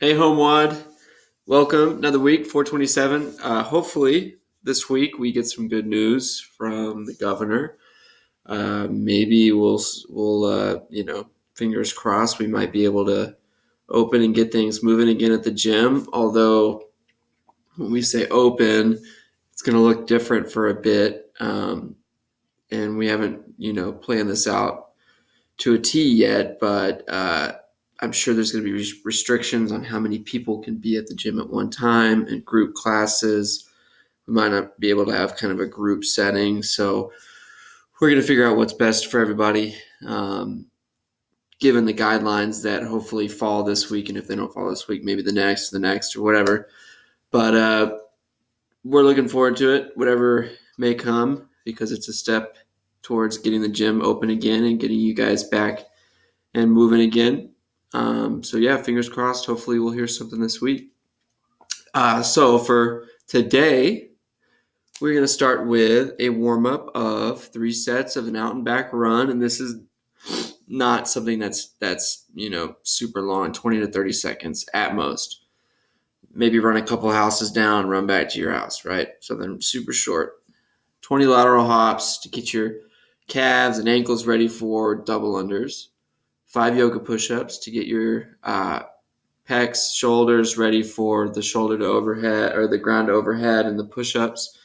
Hey, HomeWOD. Welcome. Another week, 427. Hopefully, this week we get some good news from the governor. Maybe we'll fingers crossed, we might be able to open and get things moving again at the gym. Although, when we say open, it's going to look different for a bit. And we haven't, planned this out to a T yet, but I'm sure there's going to be restrictions on how many people can be at the gym at one time and group classes. We might not be able to have kind of a group setting. So we're going to figure out what's best for everybody, given the guidelines that hopefully fall this week. And if they don't fall this week, maybe the next, or whatever. But we're looking forward to it, whatever may come, because it's a step towards getting the gym open again and getting you guys back and moving again. Fingers crossed. Hopefully we'll hear something this week. So for today, we're going to start with a warm-up of 3 sets of an out and back run. And this is not something that's super long, 20 to 30 seconds at most. Maybe run a couple houses down, run back to your house, right? Something super short. 20 lateral hops to get your calves and ankles ready for double unders. 5 yoga push-ups to get your pecs, shoulders ready for the shoulder to overhead or the ground to overhead and the push-ups.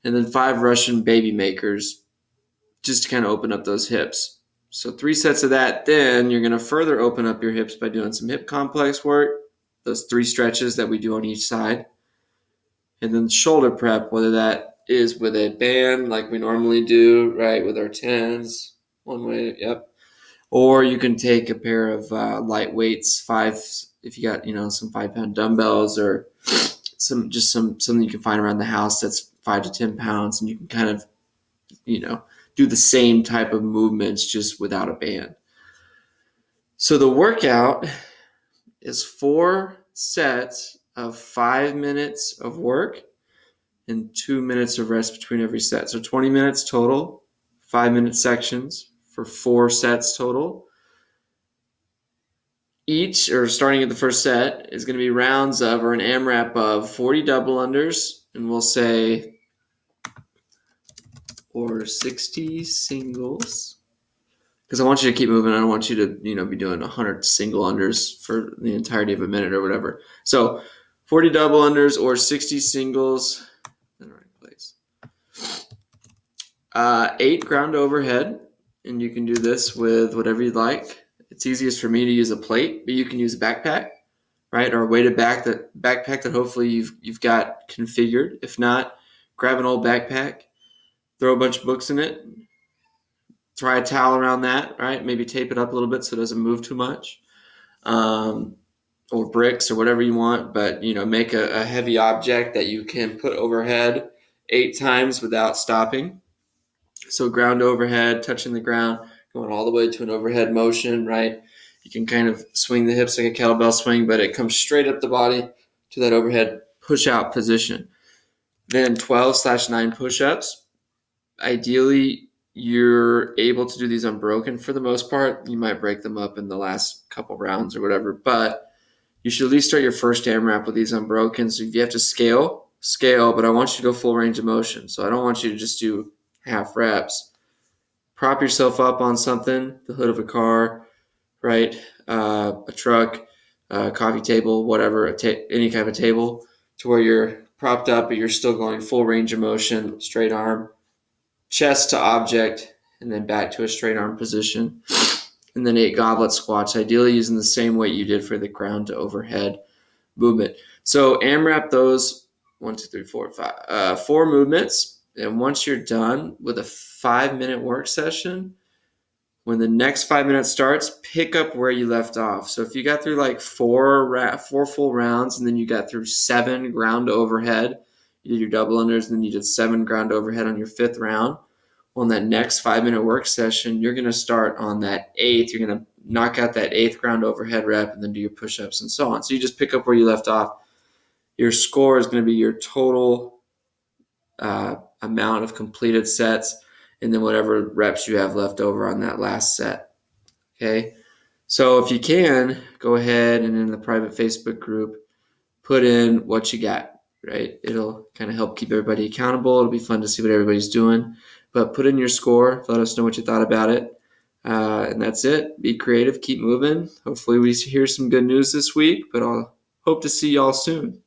And then 5 Russian baby makers just to kind of open up those hips. So 3 sets of that. Then you're going to further open up your hips by doing some hip complex work, those 3 stretches that we do on each side. And then shoulder prep, whether that is with a band like we normally do, right, with our 10s, one way, yep. Or you can take a pair of light weights, 5, if you got, some 5-pound dumbbells or something you can find around the house that's 5 to 10 pounds, and you can kind of, do the same type of movements just without a band. So the workout is 4 sets of 5 minutes of work and 2 minutes of rest between every set. So 20 minutes total, 5-minute sections for 4 sets total. Each, or starting at the first set, is going to be rounds of, or an AMRAP of 40 double unders, and we'll say, or 60 singles. Because I want you to keep moving. I don't want you to, be doing 100 single unders for the entirety of a minute or whatever. So 40 double unders or 60 singles in the right place. 8 ground overhead, and you can do this with whatever you'd like. It's easiest for me to use a plate, but you can use a backpack, right? Or a weighted backpack that hopefully you've got configured. If not, grab an old backpack, throw a bunch of books in it, try a towel around that, right? Maybe tape it up a little bit so it doesn't move too much, or bricks or whatever you want. But make a heavy object that you can put overhead 8 times without stopping. So ground overhead, touching the ground, going all the way to an overhead motion, right? You can kind of swing the hips like a kettlebell swing, but it comes straight up the body to that overhead push-out position. Then 12/9 push-ups. Ideally, you're able to do these unbroken for the most part. You might break them up in the last couple rounds or whatever, but you should at least start your first AMRAP with these unbroken. So if you have to scale, but I want you to go full range of motion. So I don't want you to just do half reps. Prop yourself up on something, the hood of a car, right? A truck, a coffee table, whatever, any kind of table, to where you're propped up, but you're still going full range of motion, straight arm, chest to object, and then back to a straight arm position. And then 8 goblet squats, ideally using the same weight you did for the ground to overhead movement. So AMRAP those 1, 2, 3, 4, 5, 4 movements. And once you're done with a 5-minute work session, when the next 5 minutes starts, pick up where you left off. So if you got through like 4 full rounds and then you got through 7 ground overhead, you did your double unders, and then you did 7 ground overhead on your 5th round. Well, in that next 5-minute work session, you're going to start on that 8th. You're going to knock out that 8th ground overhead rep and then do your push-ups and so on. So you just pick up where you left off. Your score is going to be your total amount of completed sets, and then whatever reps you have left over on that last set. Okay. So if you can, go ahead and in the private Facebook group, put in what you got, right? It'll kind of help keep everybody accountable. It'll be fun to see what everybody's doing. But put in your score. Let us know what you thought about it. And that's it. Be creative. Keep moving. Hopefully we hear some good news this week, but I'll hope to see y'all soon.